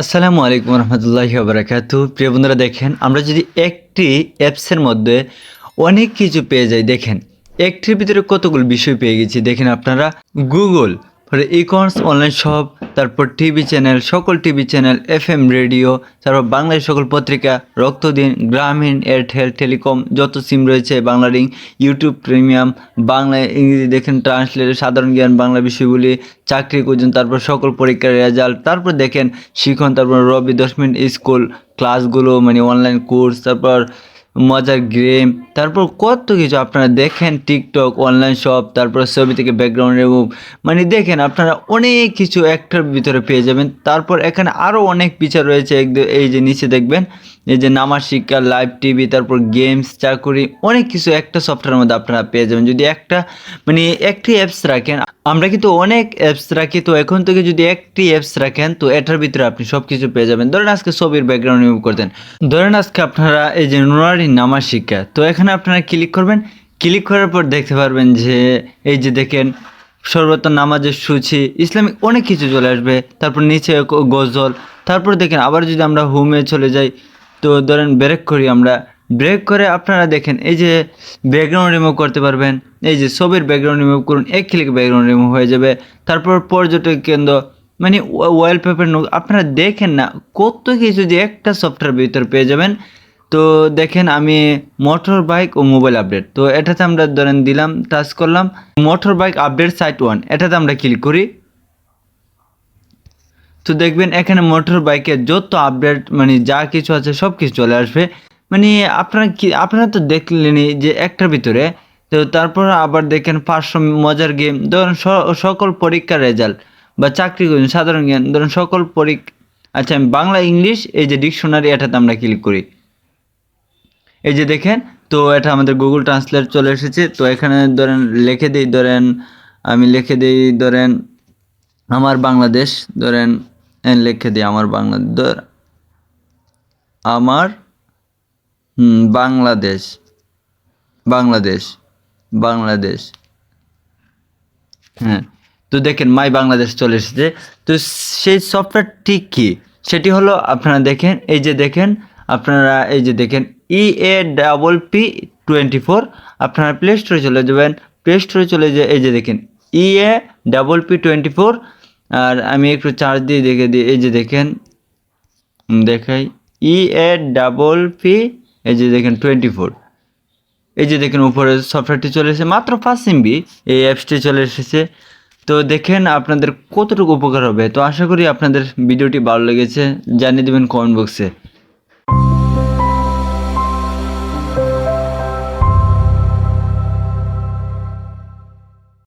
আসসালামু আলাইকুম রহমতুল্লাহি ওয়া বারাকাতুহু। প্রিয় বন্ধুরা, দেখেন আমরা যদি একটি অ্যাপসের মধ্যে অনেক কিছু পেয়ে যাই, দেখেন একটির ভিতরে কতগুলো বিষয় পেয়ে গেছি। দেখেন আপনারা Google, e commerce, online shop, তারপর টিভি চ্যানেল, সকল টিভি চ্যানেল, এফএম রেডিও, তারপর বাংলার সকল পত্রিকা, রক্তদিন, গ্রামীণ, এয়ারটেল, টেলিকম, যত সিম রয়েছে, Bangla ring, YouTube premium, Bangla ইংরেজি, দেখেন ট্রান্সলেট, সাধারণ জ্ঞান, বাংলা বিষয়গুলি, চাকরি খুঁজুন, তারপর সকল পরীক্ষার রেজাল্ট, তারপর দেখেন শিখন, তারপর রবি 10 মিনিট স্কুল ক্লাসগুলো, মানে অনলাইন কোর্স, তারপর মজার গেম, তারপর কত কিছু আপনারা দেখেন, টিকটক, অনলাইন শপ, তারপর ছবি থেকে ব্যাকগ্রাউন্ড রিমুভ, মানে দেখেন আপনারা অনেক কিছু একটার ভিতরে পেয়ে যাবেন। তারপর এখানে আরও অনেক ফিচার রয়েছে, এই যে নিচে দেখবেন, এই যে নামাজ শিক্ষা, লাইভ টিভি, তারপর গেমস, চাকুরি, অনেক কিছু একটা সফটওয়্যারের মধ্যে আপনারা পেয়ে যাবেন। যদি একটা মানে একটি অ্যাপস রাখেন, আমরা কিন্তু অনেক অ্যাপস রাখি, তো এখন থেকে যদি একটি অ্যাপস রাখেন তো এটার ভিতরে আপনি সব কিছু পেয়ে যাবেন। ধরেন আজকে ছবির ব্যাকগ্রাউন্ড রিমুভ করতেন, ধরেন আজকে আপনারা এই যে নুরারি নামাজ শিক্ষা, তো এখানে আপনারা ক্লিক করবেন। ক্লিক করার পর দেখতে পারবেন যে এই যে দেখেন সর্বত্র নামাজের সূচি, ইসলামিক অনেক কিছু চলে আসবে। তারপর নিচে গজল, তারপর দেখেন আবার যদি আমরা হোমে চলে যাই, তো ধরেন ব্রেক করি, আমরা ব্রেক করে আপনারা দেখেন এই যে ব্যাকগ্রাউন্ড রিমুভ করতে পারবেন। এই যে ছবির ব্যাকগ্রাউন্ড রিমুভ করুন, এক ক্লিক ব্যাকগ্রাউন্ড রিমুভ হয়ে যাবে। তারপর পর্যটক কেন্দ্র, মানে ওয়ালপেপার, আপনারা দেখেন না কত কিছু যে একটা সফটওয়্যার ভিতরে পেয়ে যাবেন। তো দেখেন আমি মোটর বাইক ও মোবাইল আপডেট, তো এটাতে আমরা ধরেন দিলাম, টাচ করলাম মোটর বাইক আপডেট সাইট 1, এটাতে আমরা ক্লিক করি। তো দেখবেন এখানে মোটর বাইকের যত আপডেট, মানে যা কিছু আছে সব কিছু চলে আসবে। মানে আপনারা তো দেখলেনই যে একটার ভিতরে। তো তারপর আবার দেখেন 500 মজার গেম, ধরুন সকল পরীক্ষার রেজাল্ট বা চাকরি করুন, সাধারণ জ্ঞান, ধরুন সকল পরীক্ষা। আচ্ছা, আমি বাংলা ইংলিশ, এই যে ডিকশনারি, এটাতে আমরা ক্লিক করি। এই যে দেখেন, তো এটা আমাদের গুগল ট্রান্সলেট চলে এসেছে। তো এখানে ধরেন লিখে দিই, ধরেন আমি লিখে দিই, ধরেন আমার বাংলাদেশ, ধরেন লিখে দিই আমার আমার বাংলাদেশ, বাংলাদেশ, বাংলাদেশ, হ্যাঁ। তো দেখেন মাই বাংলাদেশ চলে এসেছে। তো সেই সফটওয়্যারটি কী, সেটি হলো আপনারা দেখেন, এই যে দেখেন আপনারা, এই যে দেখেন EAPP24, আপনারা প্লে স্টোরে চলে যাবেন। প্লে স্টোরে চলে যে এই যে দেখেন EAPP24, আর আমি একটু চার্জ দিয়ে দেখে দিই, এই যে দেখেন দেখাই EAPP, এই যে দেখেন 24, এই যে দেখেন উপরে সফটওয়্যারটি চলে এসেছে, মাত্র 5 MB এই অ্যাপসটি চলে এসেছে। তো দেখেন আপনাদের কতটুকু উপকার হবে। তো আশা করি আপনাদের ভিডিওটি ভালো লেগেছে, জানিয়ে দেবেন কমেন্ট বক্সে।